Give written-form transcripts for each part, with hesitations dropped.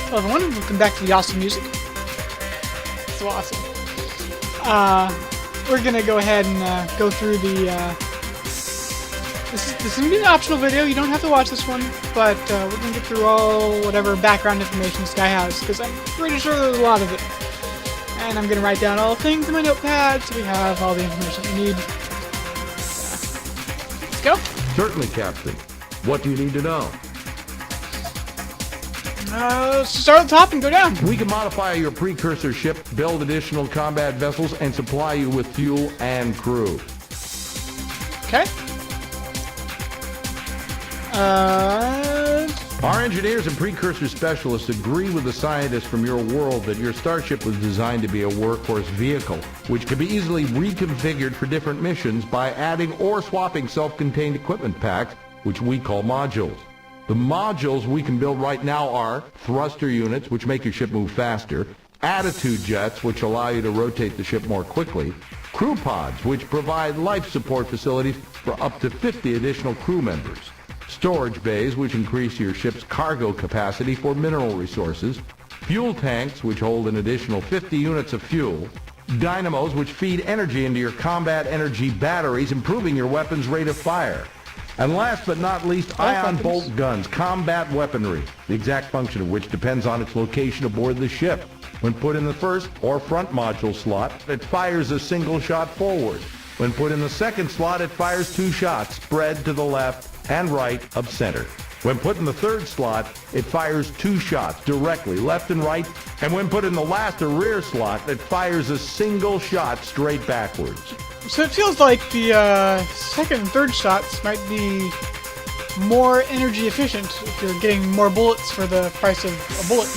Hello everyone, welcome back to the awesome music. So awesome. We're gonna go ahead and go through the. This is gonna be an optional video. You don't have to watch this one, but we're gonna get through all whatever background information this guy has, because I'm pretty sure there's a lot of it. And I'm gonna write down all the things in my notepad, so we have all the information we need. Let's go. Certainly, Captain. What do you need to know? Let's start at the top and go down. We can modify your precursor ship, build additional combat vessels, and supply you with fuel and crew. Okay. Our engineers and precursor specialists agree with the scientists from your world that your starship was designed to be a workhorse vehicle, which can be easily reconfigured for different missions by adding or swapping self-contained equipment packs, which we call modules. The modules we can build right now are thruster units, which make your ship move faster, attitude jets, which allow you to rotate the ship more quickly, crew pods, which provide life support facilities for up to 50 additional crew members, storage bays, which increase your ship's cargo capacity for mineral resources, fuel tanks, which hold an additional 50 units of fuel, dynamos, which feed energy into your combat energy batteries, improving your weapon's rate of fire. And last but not least, ion bolt guns, combat weaponry, the exact function of which depends on its location aboard the ship. When put in the first or front module slot, it fires a single shot forward. When put in the second slot, it fires 2 shots, spread to the left and right of center. When put in the third slot, it fires 2 shots directly left and right. And when put in the last or rear slot, it fires a single shot straight backwards. So it feels like the second and third shots might be more energy efficient if you're getting more bullets for the price of a bullet.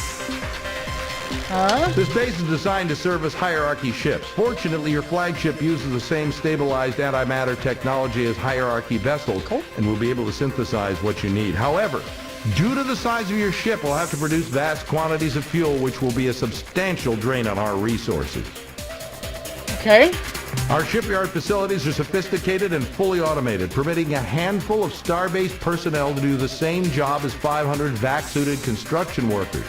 This base is designed to service hierarchy ships. Fortunately, your flagship uses the same stabilized antimatter technology as hierarchy vessels, and will be able to synthesize what you need. However, due to the size of your ship, we'll have to produce vast quantities of fuel, which will be a substantial drain on our resources. Okay. Our shipyard facilities are sophisticated and fully automated, permitting a handful of Starbase personnel to do the same job as 500 vac-suited construction workers.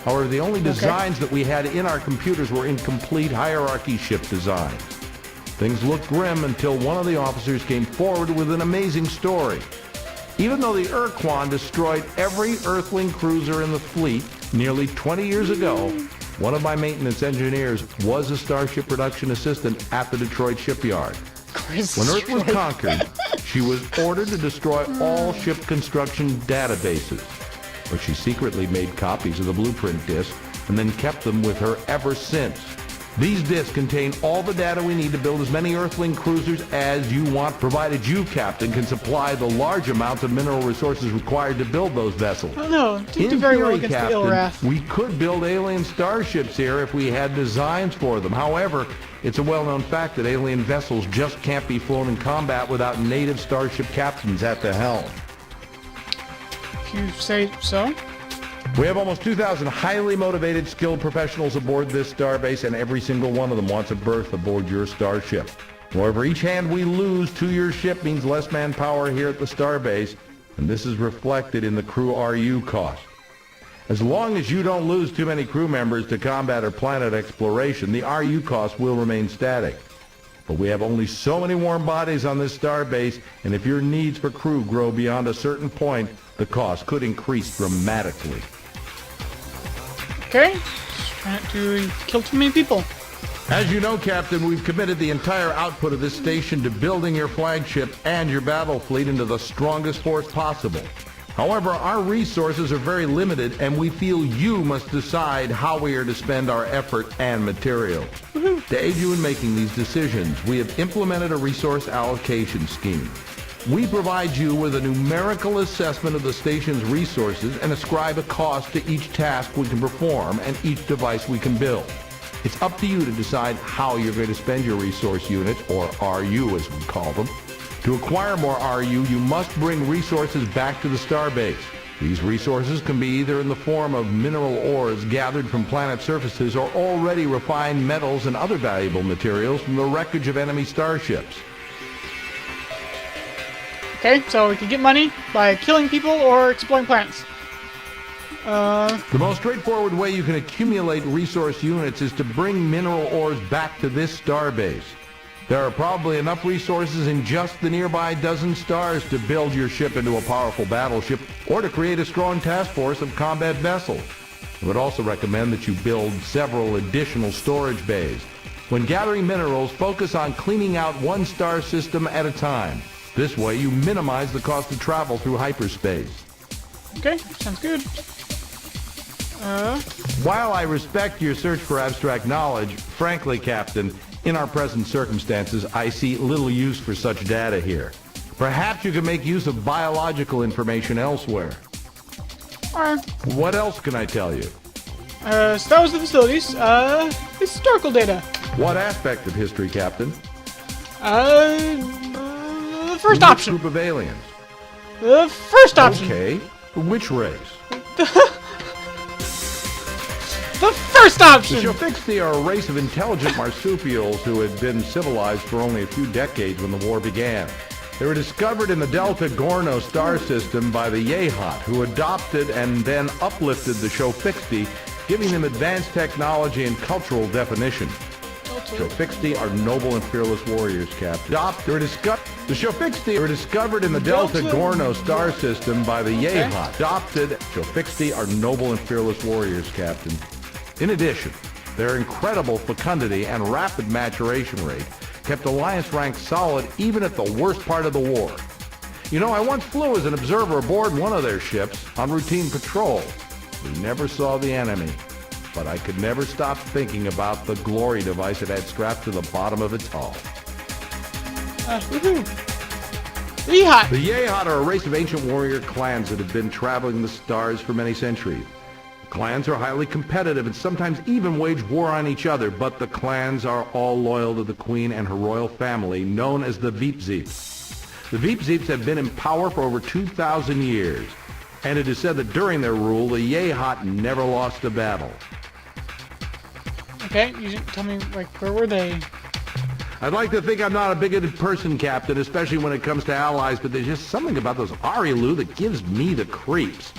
However, the only designs that we had in our computers were incomplete hierarchy ship designs. Things looked grim until one of the officers came forward with an amazing story. Even though the Urquan destroyed every Earthling cruiser in the fleet nearly 20 years ago, one of my maintenance engineers was a Starship production assistant at the Detroit shipyard. When Earth was conquered, she was ordered to destroy all ship construction databases. But she secretly made copies of the blueprint disc and then kept them with her ever since. These discs contain all the data we need to build as many Earthling cruisers as you want, provided you, Captain, can supply the large amounts of mineral resources required to build those vessels. Oh no, didn't do very well against the Ilrath. We could build alien starships here if we had designs for them. However, it's a well-known fact that alien vessels just can't be flown in combat without native starship captains at the helm. If you say so. We have almost 2,000 highly motivated, skilled professionals aboard this starbase, and every single one of them wants a berth aboard your starship. However, each hand we lose to your ship means less manpower here at the starbase, and this is reflected in the crew RU cost. As long as you don't lose too many crew members to combat or planet exploration, the RU cost will remain static. But we have only so many warm bodies on this starbase, and if your needs for crew grow beyond a certain point, the cost could increase dramatically. Okay. Trying not to kill too many people. As you know, Captain, we've committed the entire output of this station to building your flagship and your battle fleet into the strongest force possible. However, our resources are very limited, and we feel you must decide how we are to spend our effort and materials. To aid you in making these decisions, we have implemented a resource allocation scheme. We provide you with a numerical assessment of the station's resources and ascribe a cost to each task we can perform and each device we can build. It's up to you to decide how you're going to spend your resource units, or RU as we call them. To acquire more RU, you must bring resources back to the starbase. These resources can be either in the form of mineral ores gathered from planet surfaces or already refined metals and other valuable materials from the wreckage of enemy starships. Okay, so we can get money by killing people or exploring planets. The most straightforward way you can accumulate resource units is to bring mineral ores back to this starbase. There are probably enough resources in just the nearby dozen stars to build your ship into a powerful battleship or to create a strong task force of combat vessels. I would also recommend that you build several additional storage bays. When gathering minerals, focus on cleaning out one star system at a time. This way you minimize the cost of travel through hyperspace. Okay, sounds good. While I respect your search for abstract knowledge, frankly, Captain, in our present circumstances, I see little use for such data here. Perhaps you can make use of biological information elsewhere. Alright. What else can I tell you? So that was the facilities. Historical data. What aspect of history, Captain? The first Which option. group of aliens? The first option. Okay. Which race? The first The option! Shofixti are a race of intelligent marsupials who had been civilized for only a few decades when the war began. They were discovered in the Delta Gorno star system by the Yehat, who adopted and then uplifted the Shofixti, giving them advanced technology and cultural definition. Shofixti are noble and fearless warriors, Captain. The Shofixti were discovered in the Delta Gorno star system by the Yehat. Adopted. Shofixti are noble and fearless warriors, Captain. In addition, their incredible fecundity and rapid maturation rate kept Alliance ranks solid even at the worst part of the war. You know, I once flew as an observer aboard one of their ships on routine patrol. We never saw the enemy, but I could never stop thinking about the glory device it had strapped to the bottom of its hull. Woohoo! Yeehaw! The Yehat are a race of ancient warrior clans that have been traveling the stars for many centuries. The clans are highly competitive and sometimes even wage war on each other, but the clans are all loyal to the Queen and her royal family, known as the Veepzeeps. The Veepzeeps have been in power for over 2,000 years, and it is said that during their rule, the Yehat never lost a battle. Okay, you didn't tell me, like, where were they? I'd like to think I'm not a bigoted person, Captain, especially when it comes to allies, but there's just something about those Arilu that gives me the creeps.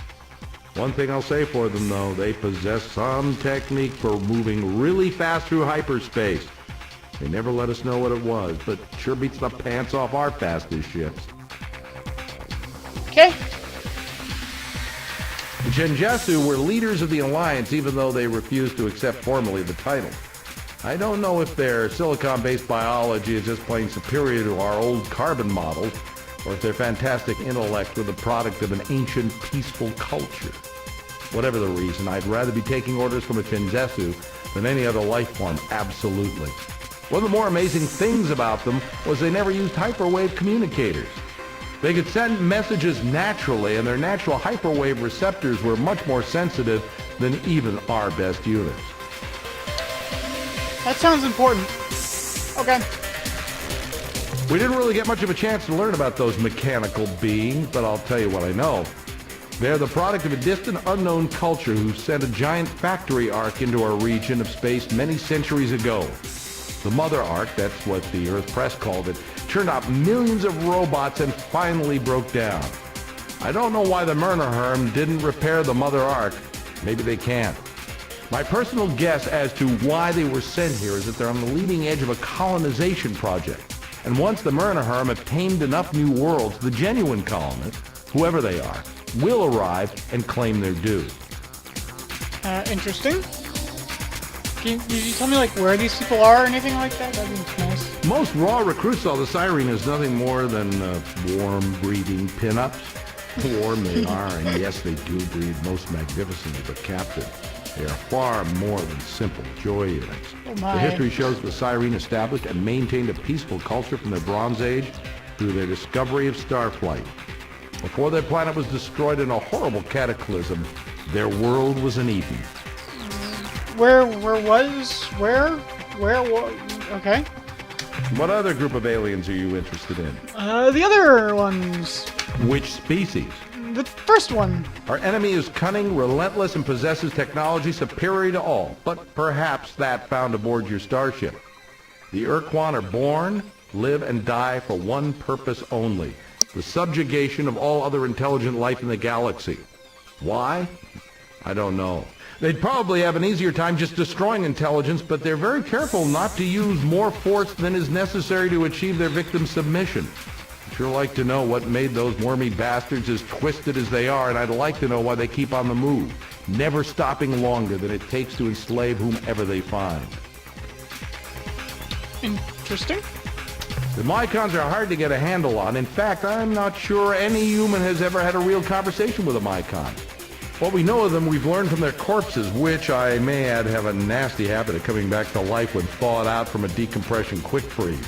One thing I'll say for them, though, they possess some technique for moving really fast through hyperspace. They never let us know what it was, but sure beats the pants off our fastest ships. Okay. The Genjutsu were leaders of the Alliance, even though they refused to accept formally the title. I don't know if their silicon-based biology is just plain superior to our old carbon models, or if their fantastic intellect were the product of an ancient, peaceful culture. Whatever the reason, I'd rather be taking orders from a Genjutsu than any other life form, absolutely. One of the more amazing things about them was they never used hyperwave communicators. They could send messages naturally, and their natural hyperwave receptors were much more sensitive than even our best units. That sounds important. Okay. We didn't really get much of a chance to learn about those mechanical beings, but I'll tell you what I know. They're the product of a distant, unknown culture who sent a giant factory arc into our region of space many centuries ago. The Mother Arc, that's what the Earth Press called it, churned out millions of robots and finally broke down. I don't know why the Myrnaherm didn't repair the Mother Arc. Maybe they can't. My personal guess as to why they were sent here is that they're on the leading edge of a colonization project. And once the Myrnaherm have tamed enough new worlds, the genuine colonists, whoever they are, will arrive and claim their due. Interesting. Can you tell me, like, where these people are or anything like that? That'd be nice. Most raw recruits saw the Siren as nothing more than warm, breeding pinups. Warm they are, and yes, they do breed most magnificently, but Captain, they are far more than simple joy units. Oh my. The history shows the Siren established and maintained a peaceful culture from the Bronze Age through their discovery of starflight. Before their planet was destroyed in a horrible cataclysm, their world was an Eden. Okay. What other group of aliens are you interested in? The other ones. Which species? The first one. Our enemy is cunning, relentless, and possesses technology superior to all, but perhaps that found aboard your starship. The Urquan are born, live, and die for one purpose only: the subjugation of all other intelligent life in the galaxy. Why? I don't know. They'd probably have an easier time just destroying intelligence, but they're very careful not to use more force than is necessary to achieve their victim's submission. I'd sure like to know what made those wormy bastards as twisted as they are, and I'd like to know why they keep on the move, never stopping longer than it takes to enslave whomever they find. Interesting. The Mycons are hard to get a handle on. In fact, I'm not sure any human has ever had a real conversation with a Mycon. What we know of them, we've learned from their corpses, which, I may add, have a nasty habit of coming back to life when thawed out from a decompression quick freeze.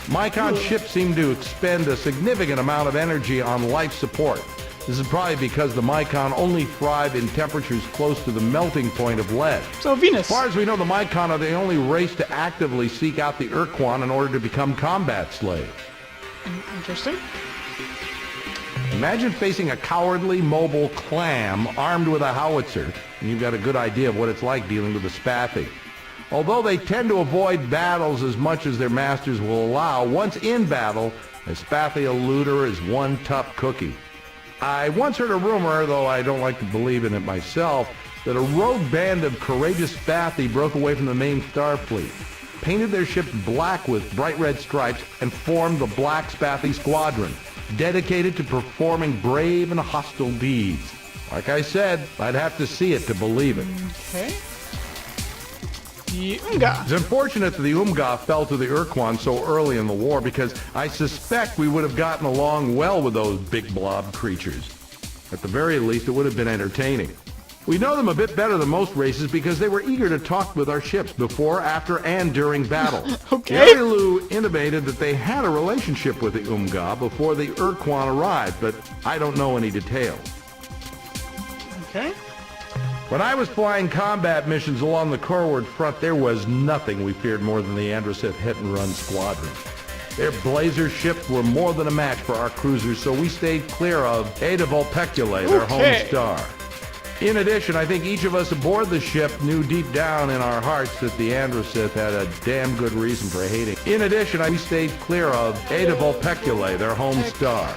Mycon ships seem to expend a significant amount of energy on life support. This is probably because the Mycon only thrive in temperatures close to the melting point of lead. So Venus. As far as we know, the Mycon are the only race to actively seek out the Urquan in order to become combat slaves. Interesting. Imagine facing a cowardly, mobile clam armed with a howitzer, and you've got a good idea of what it's like dealing with a Spathy. Although they tend to avoid battles as much as their masters will allow, once in battle, a Spathy eluder is one tough cookie. I once heard a rumor, though I don't like to believe in it myself, that a rogue band of courageous Spathy broke away from the main Starfleet, painted their ships black with bright red stripes, and formed the Black Spathy Squadron, dedicated to performing brave and hostile deeds. Like I said, I'd have to see it to believe it. Okay. The Umga. It's unfortunate that the Umga fell to the Urquan so early in the war, because I suspect we would have gotten along well with those big blob creatures. At the very least, it would have been entertaining. We know them a bit better than most races because they were eager to talk with our ships before, after, and during battle. Okay. The Arilu intimated that they had a relationship with the Umga before the Urquan arrived, but I don't know any details. Okay. When I was flying combat missions along the Corward front, there was nothing we feared more than the Androsith hit-and-run squadron. Their blazer ships were more than a match for our cruisers, so we stayed clear of Ada Vulpeculae, their home star. In addition, I think each of us aboard the ship knew deep down in our hearts that the Androsith had a damn good reason for hating. In addition, we stayed clear of Ada Vulpeculae, their home star.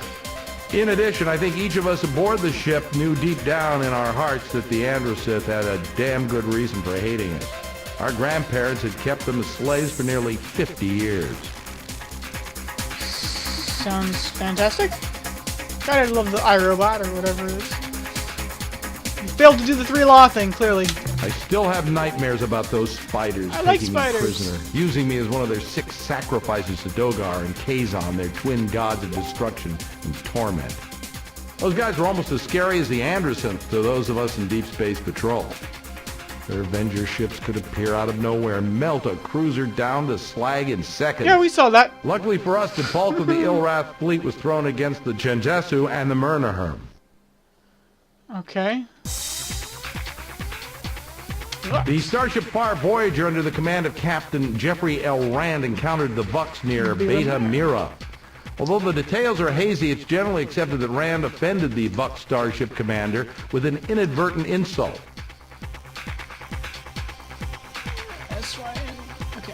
In addition, I think each of us aboard the ship knew deep down in our hearts that the Androsith had a damn good reason for hating us. Our grandparents had kept them as slaves for nearly 50 years. Sounds fantastic. God, I love the iRobot or whatever it is. You failed to do the 3-law thing, clearly. I still have nightmares about those spiders taking me prisoner, using me as one of their 6 sacrifices to Dogar and Kazon, their twin gods of destruction and torment. Those guys were almost as scary as the Androsynths to those of us in Deep Space Patrol. Their Avenger ships could appear out of nowhere and melt a cruiser down to slag in seconds. Yeah, we saw that. Luckily for us, the bulk of the Ilrath fleet was thrown against the Chenjesu and the Myrnaherm. Okay. The Starship Far Voyager under the command of Captain Jeffrey L. Rand encountered the Vux near Beta Mira. Although the details are hazy, it's generally accepted that Rand offended the Vux starship commander with an inadvertent insult. Okay.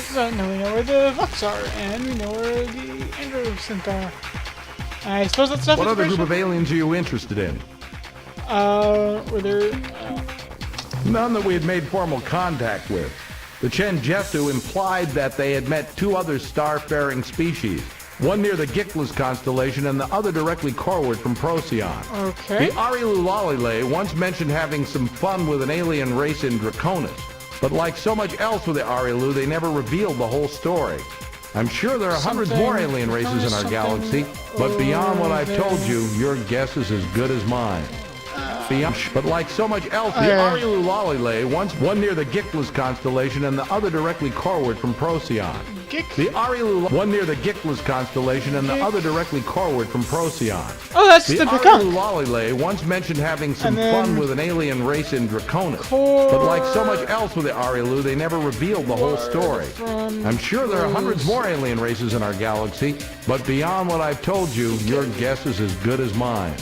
So now we know where the Vux are, and we know where the Androsynth are. I suppose that's stuff. What other group of aliens are you interested in? Were there... None that we had made formal contact with. The Chenjesu implied that they had met 2 other star-faring species, one near the Gickless constellation and the other directly corward from Procyon. Okay. The Arilulalilae once mentioned having some fun with an alien race in Draconis, but like so much else with the Arilu, they never reveled the whole story. I'm sure there are hundreds more alien races in our galaxy, but beyond what I've told you, your guess is as good as mine. But like so much else, the Arilulalilae, once one near the Gickless constellation and the other directly corward from Procyon. The Arilulalilae, one near the Gickless constellation and the other directly corward from Procyon. Oh, that's the Arilulalilae once mentioned having some fun with an alien race in Draconis, but like so much else with the Arilu, they never revealed the whole story. I'm sure there are hundreds more alien races in our galaxy, but beyond what I've told you, your guess is as good as mine.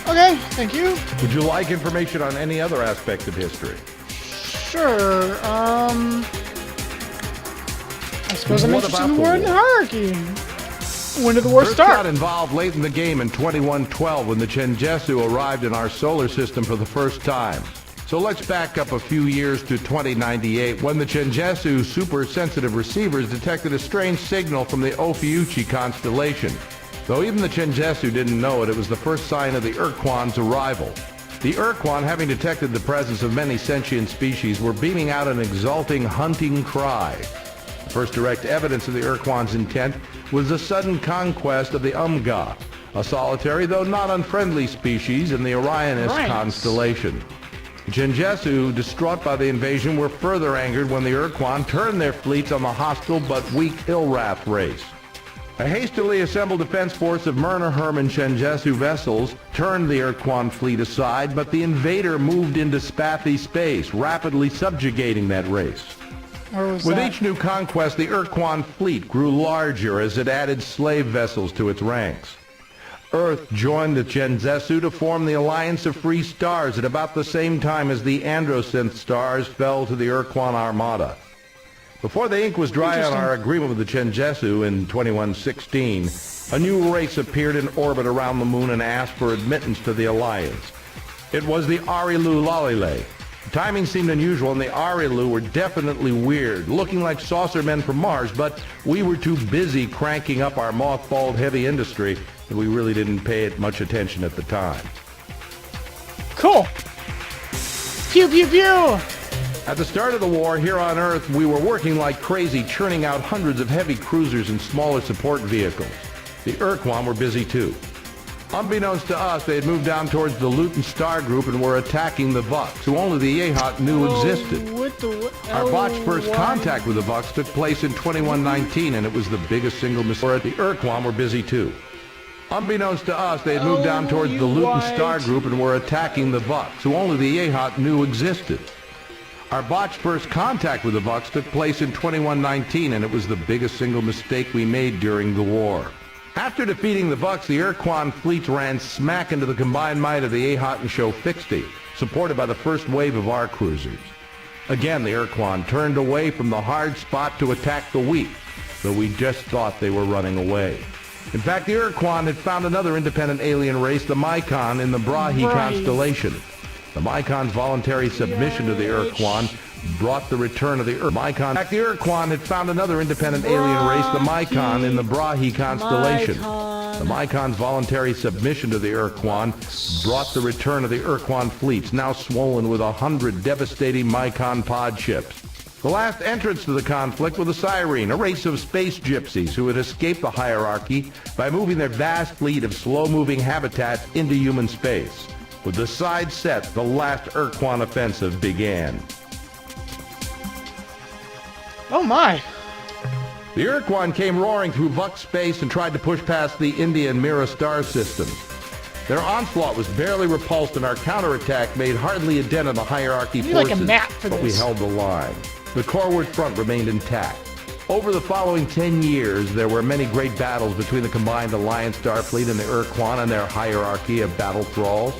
Okay, thank you. Would you like information on any other aspect of history? Sure, I suppose I'm interested in the war in the hierarchy. When did the war Earth start? got involved late in the game in 2112 when the Chenjesu arrived in our solar system for the first time. So let's back up a few years to 2098 when the Chenjesu super-sensitive receivers detected a strange signal from the Ophiuchi constellation. Though even the Chenjesu didn't know it, it was the first sign of the Urquan's arrival. The Urquan, having detected the presence of many sentient species, were beaming out an exulting hunting cry. The first direct evidence of the Urquan's intent was the sudden conquest of the Umga, a solitary though not unfriendly species in the Orionis constellation. The Chenjesu, distraught by the invasion, were further angered when the Urquan turned their fleets on the hostile but weak Ilrath race. A hastily assembled defense force of Myrna Hermann Chenjesu vessels turned the Urquan fleet aside, but the invader moved into Spathi space, rapidly subjugating that race. With each new conquest, the Urquan fleet grew larger as it added slave vessels to its ranks. Earth joined the Chenjesu to form the Alliance of Free Stars at about the same time as the Androsynth stars fell to the Urquan Armada. Before the ink was dry on our agreement with the Chenjesu in 2116, a new race appeared in orbit around the moon and asked for admittance to the Alliance. It was the Arilu Lalile. The timing seemed unusual, and the Arilu were definitely weird, looking like saucer men from Mars, but we were too busy cranking up our mothballed heavy industry that we really didn't pay it much attention at the time. Cool. Pew, pew, pew. At the start of the war, here on Earth, we were working like crazy, churning out hundreds of heavy cruisers and smaller support vehicles. The Urquan were busy too. Unbeknownst to us, they had moved down towards the Luton Star Group and were attacking the Vux, who only the Yehat knew existed. Our botched first contact with the Vux took place in 2119, and it was the biggest single mistake. The Urquan were busy too. Unbeknownst to us, they had moved down towards the Luton Star Group and were attacking the Vux, who only the Yehat knew existed. Our botched first contact with the Vux took place in 2119, and it was the biggest single mistake we made during the war. After defeating the Vux, the Urquan fleets ran smack into the combined might of the Yehat and Shofixti, supported by the first wave of our cruisers. Again, the Urquan turned away from the hard spot to attack the weak, though we just thought they were running away. In fact, the Urquan had found another independent alien race, the Mycon, in the Brahi constellation. The Mycon's voluntary submission to the Urquan brought the return of the Mycon. In fact, the Urquan had found another independent alien race, the Mycon, in the Brahi constellation. The Mycon's voluntary submission to the Urquan brought the return of the Urquan fleets, now swollen with 100 devastating Mycon pod ships. The last entrants to the conflict were the Cyrene, a race of space gypsies who had escaped the hierarchy by moving their vast fleet of slow-moving habitats into human space. With the side set, the last Urquan offensive began. Oh my! The Urquan came roaring through Vux space and tried to push past the India and Mira star systems. Their onslaught was barely repulsed, and our counterattack made hardly a dent on the hierarchy forces, like a map for but we this. held the line. The Corward front remained intact. Over the following 10 years, there were many great battles between the combined Alliance Starfleet and the Urquan and their hierarchy of battle thralls.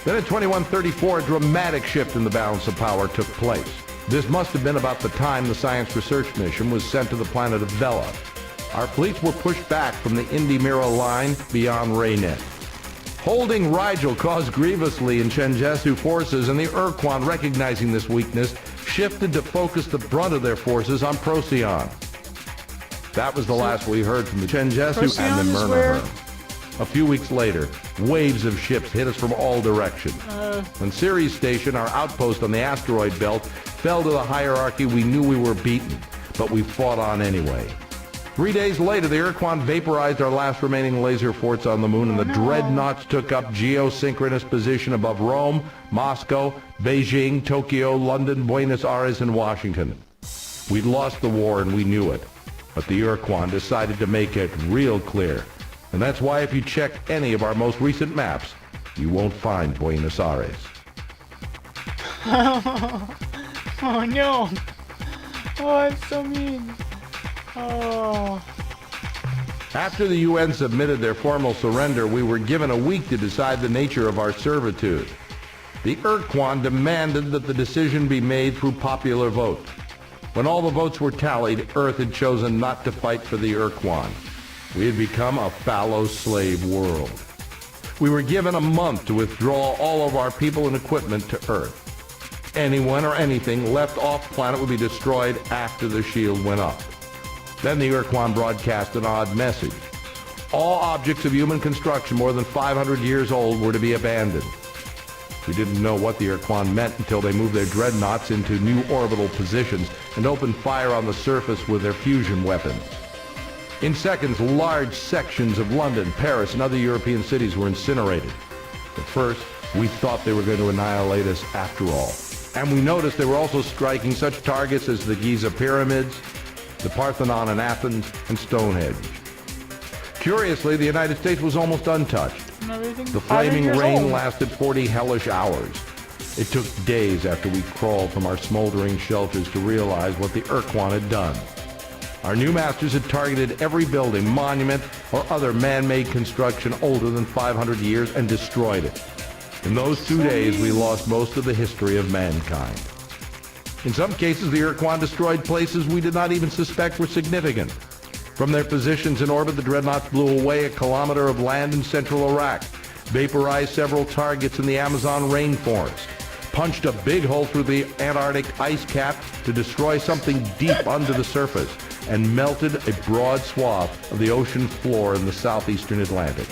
Then in 2134, a dramatic shift in the balance of power took place. This must have been about the time the science research mission was sent to the planet of Vela. Our fleets were pushed back from the Indy-Mira line beyond Raynet. Holding Rigel caused grievously in Chenjesu forces, and the Urquan, recognizing this weakness, shifted to focus the brunt of their forces on Procyon. That was the last we heard from the Chenjesu and the Myrna Hermann. A few weeks later, waves of ships hit us from all directions. When Ceres Station, our outpost on the asteroid belt, fell to the hierarchy, we knew we were beaten, but we fought on anyway. 3 days later, the Urquan vaporized our last remaining laser forts on the moon, and the dreadnoughts took up geosynchronous position above Rome, Moscow, Beijing, Tokyo, London, Buenos Aires, and Washington. We'd lost the war, and we knew it, but the Urquan decided to make it real clear. And that's why if you check any of our most recent maps, you won't find Buenos Aires. Oh no! Oh, it's so mean. Oh. After the UN submitted their formal surrender, we were given a week to decide the nature of our servitude. The Urquan demanded that the decision be made through popular vote. When all the votes were tallied, Earth had chosen not to fight for the Urquan. We had become a fallow slave world. We were given a month to withdraw all of our people and equipment to Earth. Anyone or anything left off planet would be destroyed after the shield went up. Then the Urquan broadcast an odd message. All objects of human construction more than 500 years old were to be abandoned. We didn't know what the Urquan meant until they moved their dreadnoughts into new orbital positions and opened fire on the surface with their fusion weapons. In seconds, large sections of London, Paris, and other European cities were incinerated. At first, we thought they were going to annihilate us after all. And we noticed they were also striking such targets as the Giza Pyramids, the Parthenon in Athens, and Stonehenge. Curiously, the United States was almost untouched. The flaming rain lasted 40 hellish hours. It took days after we crawled from our smoldering shelters to realize what the Urquan had done. Our new masters had targeted every building, monument, or other man-made construction older than 500 years and destroyed it. In those 2 days, we lost most of the history of mankind. In some cases, the Urquan destroyed places we did not even suspect were significant. From their positions in orbit, the dreadnoughts blew away a kilometer of land in central Iraq, vaporized several targets in the Amazon rainforest, punched a big hole through the Antarctic ice cap to destroy something deep under the surface, and melted a broad swath of the ocean floor in the southeastern Atlantic.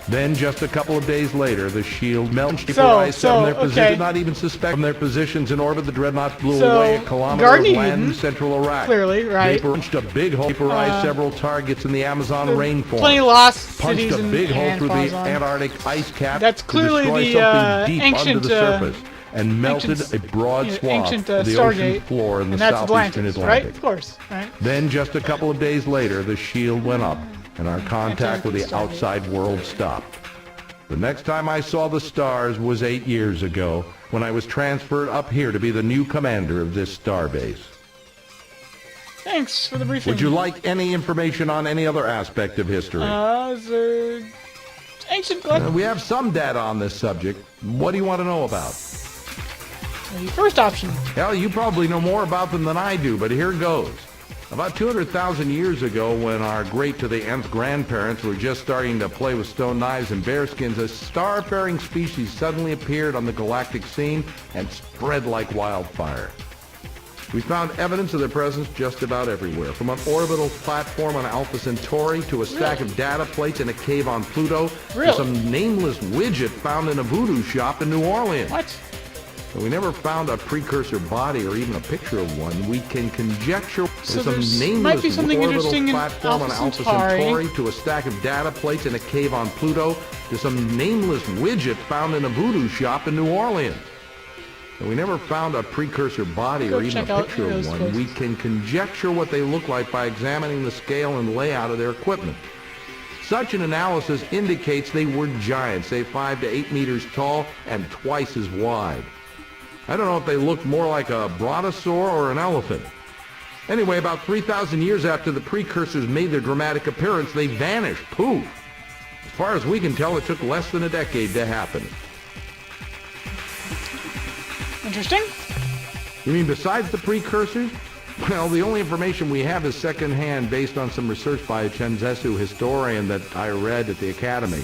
Then, just a couple of days later, the shield melted, vaporized some of their positions, did not even suspect from their positions in orbit. The dreadnoughts blew away a kilometer of land in central Iraq. Clearly, right. Punched a big hole, vaporized several targets in the Amazon rainforest. Plenty lost punched cities a big hole through the Amazon. Antarctic ice cap. That's clearly to destroy the something deep ancient under the surface, and melted a broad swath of the ocean floor in the southeastern Atlantic. Right? Of course. Right. Then, just a couple of days later, the shield went up, and our contact with the outside world stopped. The next time I saw the stars was 8 years ago, when I was transferred up here to be the new commander of this starbase. Thanks for the briefing. Would you like any information on any other aspect of history? The ancient we have some data on this subject. What do you want to know about? the first option. Hell, you probably know more about them than I do, but here goes. About 200,000 years ago, when our great-to-the-nth grandparents were just starting to play with stone knives and bearskins, a star-faring species suddenly appeared on the galactic scene and spread like wildfire. We found evidence of their presence just about everywhere, from an orbital platform on Alpha Centauri to a stack of data plates in a cave on Pluto to some nameless widget found in a voodoo shop in New Orleans. What? We never found a precursor body or even a picture of one. We can conjecture So some there's nameless might be something orbital interesting in platform on Alpha Alpha Centauri. Centauri to a stack of data plates in a cave on Pluto to some nameless widget found in a voodoo shop in New Orleans. We never found a precursor body or even a picture of one. We can conjecture what they look like by examining the scale and layout of their equipment. Such an analysis indicates they were giants, say 5 to 8 meters tall and twice as wide. I don't know if they looked more like a brontosaur or an elephant. Anyway, about 3,000 years after the precursors made their dramatic appearance, they vanished. Poof. As far as we can tell, it took less than a decade to happen. Interesting. You mean besides the precursors? Well, the only information we have is secondhand based on some research by a Chenzesu historian that I read at the Academy.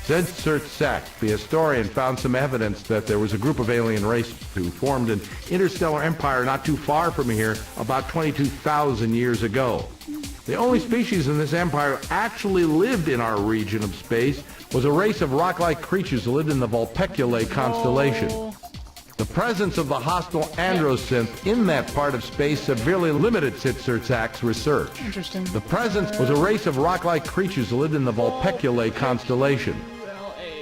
Zed-Surt-Sak, the historian, found some evidence that there was a group of alien races who formed an interstellar empire not too far from here about 22,000 years ago. The only species in this empire actually lived in our region of space was a race of rock-like creatures who lived in the Vulpeculae constellation. The presence of the hostile androsynth in that part of space severely limited Zed-Surt-Sak's research. Interesting. The presence was a race of rock-like creatures who lived in the Vulpeculae constellation.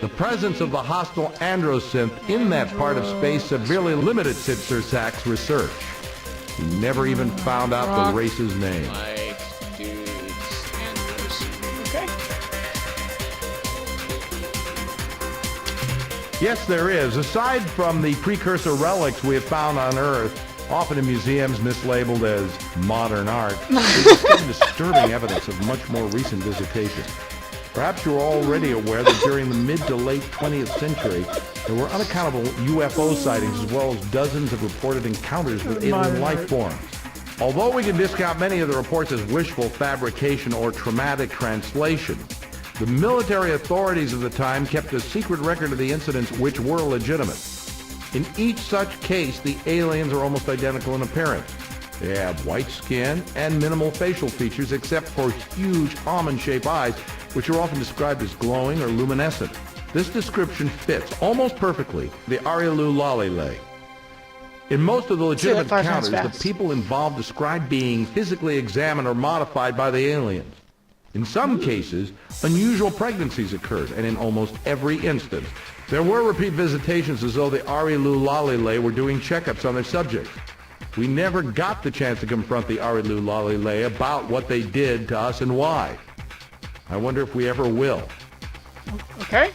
The presence of the hostile androsynth in that part of space severely limited Zed-Surt-Sak's research. He never even found out the race's name. Like dudes and okay. Yes, there is. Aside from the precursor relics we have found on Earth, often in museums mislabeled as modern art, there's some disturbing evidence of much more recent visitation. Perhaps you're already aware that during the mid to late 20th century, there were unaccountable UFO sightings as well as dozens of reported encounters with alien life forms. Although we can discount many of the reports as wishful fabrication or traumatic translation, the military authorities of the time kept a secret record of the incidents which were legitimate. In each such case, the aliens are almost identical in appearance. They have white skin and minimal facial features except for huge almond-shaped eyes, which are often described as glowing or luminescent. This description fits almost perfectly the Arielu Lalile. In most of the legitimate encounters, the people involved describe being physically examined or modified by the aliens. In some cases, unusual pregnancies occurred, and in almost every instance, there were repeat visitations as though the Arielu Lalile were doing checkups on their subjects. We never got the chance to confront the Arielu Lalile about what they did to us and why. I wonder if we ever will. Okay.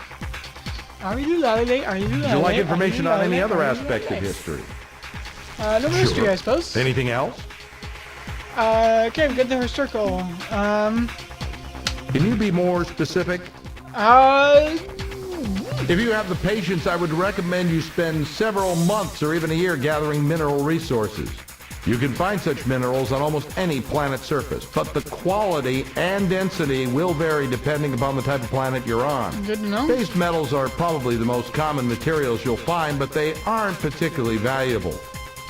Arielu Lalile, Arielu Lalile. Would you like information on any other aspect of history? No history, I suppose. Anything else? Okay, we got the historical. Can you be more specific? If you have the patience, I would recommend you spend several months or even a year gathering mineral resources. You can find such minerals on almost any planet's surface, but the quality and density will vary depending upon the type of planet you're on. Good to know. Base metals are probably the most common materials you'll find, but they aren't particularly valuable.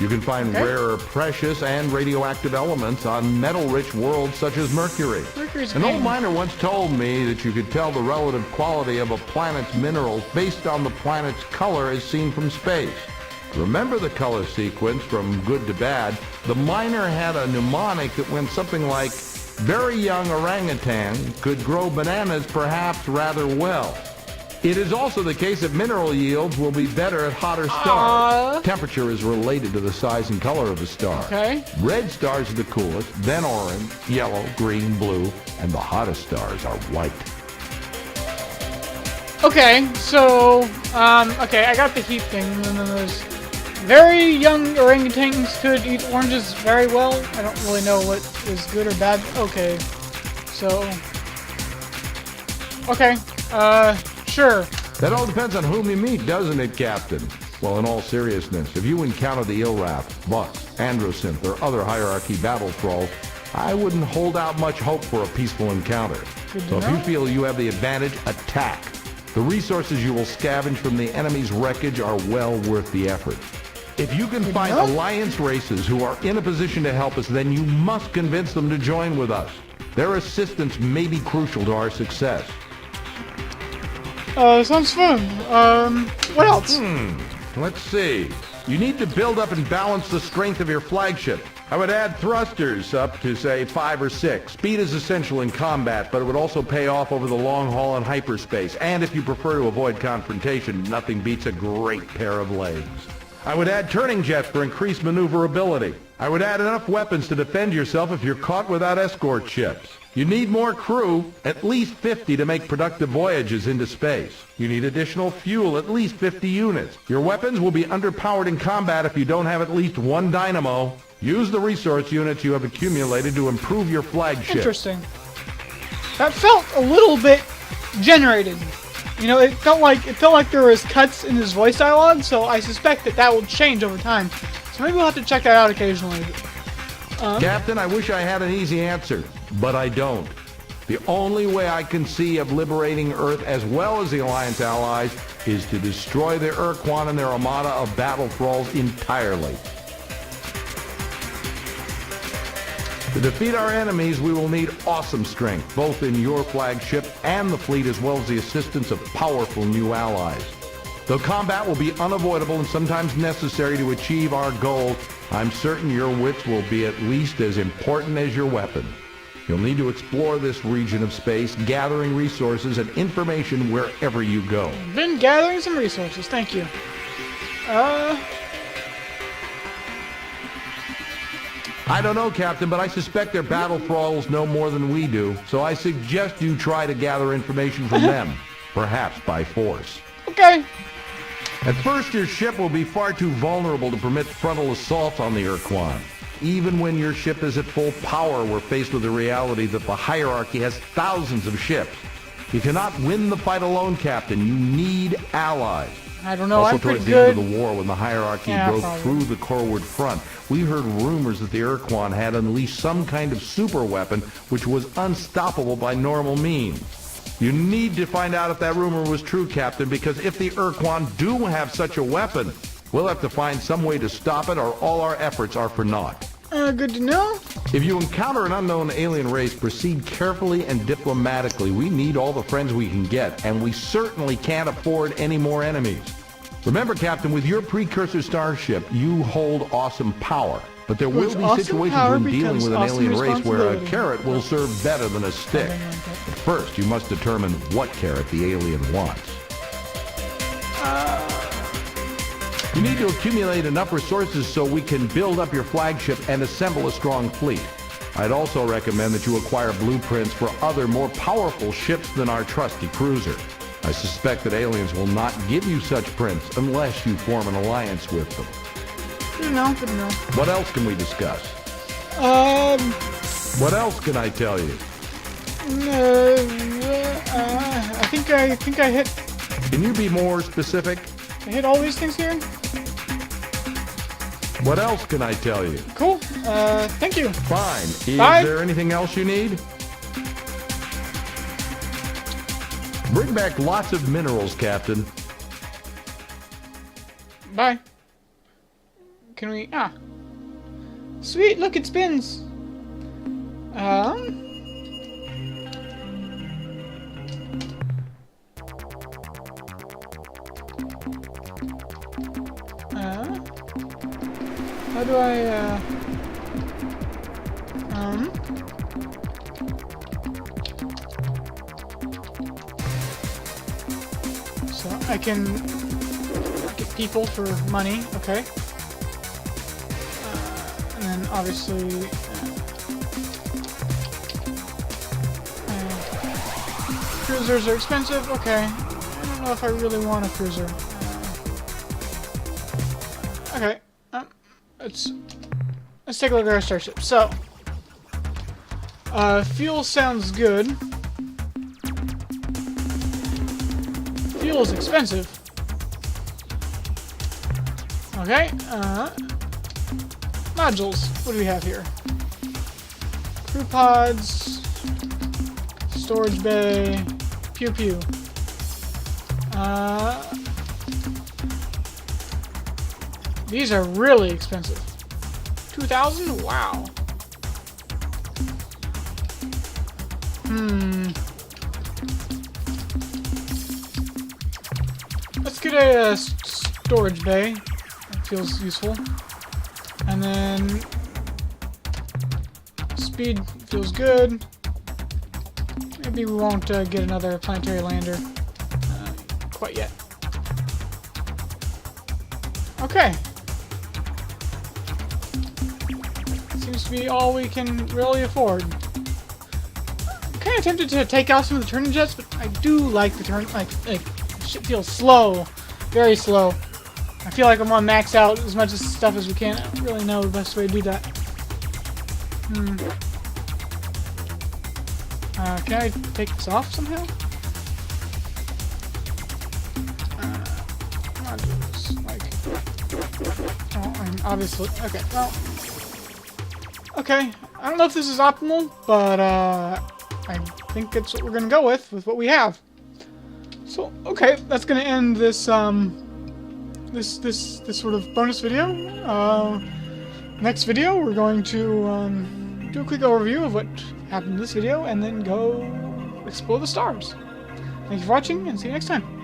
You can find rarer precious and radioactive elements on metal-rich worlds such as Mercury. An old miner once told me that you could tell the relative quality of a planet's minerals based on the planet's color as seen from space. Remember the color sequence from good to bad? The miner had a mnemonic that went something like, very young orangutan could grow bananas perhaps rather well. It is also the case that mineral yields will be better at hotter stars. Temperature is related to the size and color of a star. Okay. Red stars are the coolest, then orange, yellow, green, blue, and the hottest stars are white. Okay, so, okay, I got the heat thing, and then there's very young orangutans could eat oranges very well. I don't really know what is good or bad. Okay, so, okay, sure. That all depends on whom you meet, doesn't it, Captain? Well, in all seriousness, if you encounter the Ilrath, Bux, Androsynth, or other hierarchy battle thralls, I wouldn't hold out much hope for a peaceful encounter. So if you feel you have the advantage, attack. The resources you will scavenge from the enemy's wreckage are well worth the effort. If you can find Alliance races who are in a position to help us, then you must convince them to join with us. Their assistance may be crucial to our success. Sounds fun. What else? Let's see. You need to build up and balance the strength of your flagship. I would add thrusters up to, say, 5 or 6. Speed is essential in combat, but it would also pay off over the long haul in hyperspace. And if you prefer to avoid confrontation, nothing beats a great pair of legs. I would add turning jets for increased maneuverability. I would add enough weapons to defend yourself if you're caught without escort ships. You need more crew, at least 50 to make productive voyages into space. You need additional fuel, at least 50 units. Your weapons will be underpowered in combat if you don't have at least 1 dynamo. Use the resource units you have accumulated to improve your flagship. Interesting. That felt a little bit generated. You know, it felt like there was cuts in his voice dialogue, so I suspect that will change over time. So maybe we'll have to check that out occasionally. Captain, I wish I had an easy answer, but I don't. The only way I can see of liberating Earth as well as the Alliance allies is to destroy the Urquan and their armada of battle thralls entirely. To defeat our enemies, we will need awesome strength, both in your flagship and the fleet, as well as the assistance of powerful new allies. Though combat will be unavoidable and sometimes necessary to achieve our goal, I'm certain your wits will be at least as important as your weapon. You'll need to explore this region of space, gathering resources and information wherever you go. Been gathering some resources, thank you. I don't know, Captain, but I suspect their battle thralls know more than we do, so I suggest you try to gather information from them, perhaps by force. Okay. At first, your ship will be far too vulnerable to permit frontal assaults on the Urquan. Even when your ship is at full power, we're faced with the reality that the hierarchy has thousands of ships. You cannot win the fight alone, Captain. You need allies. I don't know. Also, I'm pretty towards the good. end of the war, when the hierarchy Yeah, broke probably. through the Corward front, we heard rumors that the Urquan had unleashed some kind of super weapon which was unstoppable by normal means. You need to find out if that rumor was true, Captain, because if the Urquan do have such a weapon, we'll have to find some way to stop it, or all our efforts are for naught. Good to know. If you encounter an unknown alien race, proceed carefully and diplomatically. We need all the friends we can get, and we certainly can't afford any more enemies. Remember, Captain, with your precursor starship, you hold awesome power. But there will With be awesome situations power when dealing becomes with an awesome alien race where a responsibility. carrot will serve better than a stick. But first, you must determine what carrot the alien wants. You need to accumulate enough resources so we can build up your flagship and assemble a strong fleet. I'd also recommend that you acquire blueprints for other more powerful ships than our trusty cruiser. I suspect that aliens will not give you such prints unless you form an alliance with them. Good to know. Good to know. What else can we discuss? What else can I tell you? I think I hit Can you be more specific? all these things here. What else can I tell you? Cool. Thank you. Fine. Is Bye. there anything else you need? Bring back lots of minerals, Captain. Bye. Can we? Sweet. Look, it spins. How do I, So I can get people for money, okay. And then obviously, cruisers are expensive, okay. I don't know if I really want a cruiser. Okay, let's take a look at our starship. So, fuel sounds good. Fuel is expensive. Okay, modules. What do we have here? Crew pods, storage bay, pew pew. These are really expensive. 2,000? Wow. Let's get a storage bay. That feels useful. And then speed feels good. Maybe we won't get another planetary lander quite yet. Okay. Seems to be all we can really afford. I'm kind of tempted to take out some of the turning jets, but I do like the turn. Like shit feels slow, very slow. I feel like I want to max out as much stuff as we can. I don't really know the best way to do that. Can I take this off somehow? Modules, like. Oh, I mean, obviously. Okay, well. Okay, I don't know if this is optimal, but I think it's what we're gonna go with what we have. So, okay, that's gonna end this this sort of bonus video. Next video, we're going to do a quick overview of what happened in this video, and then go explore the stars. Thank you for watching, and see you next time.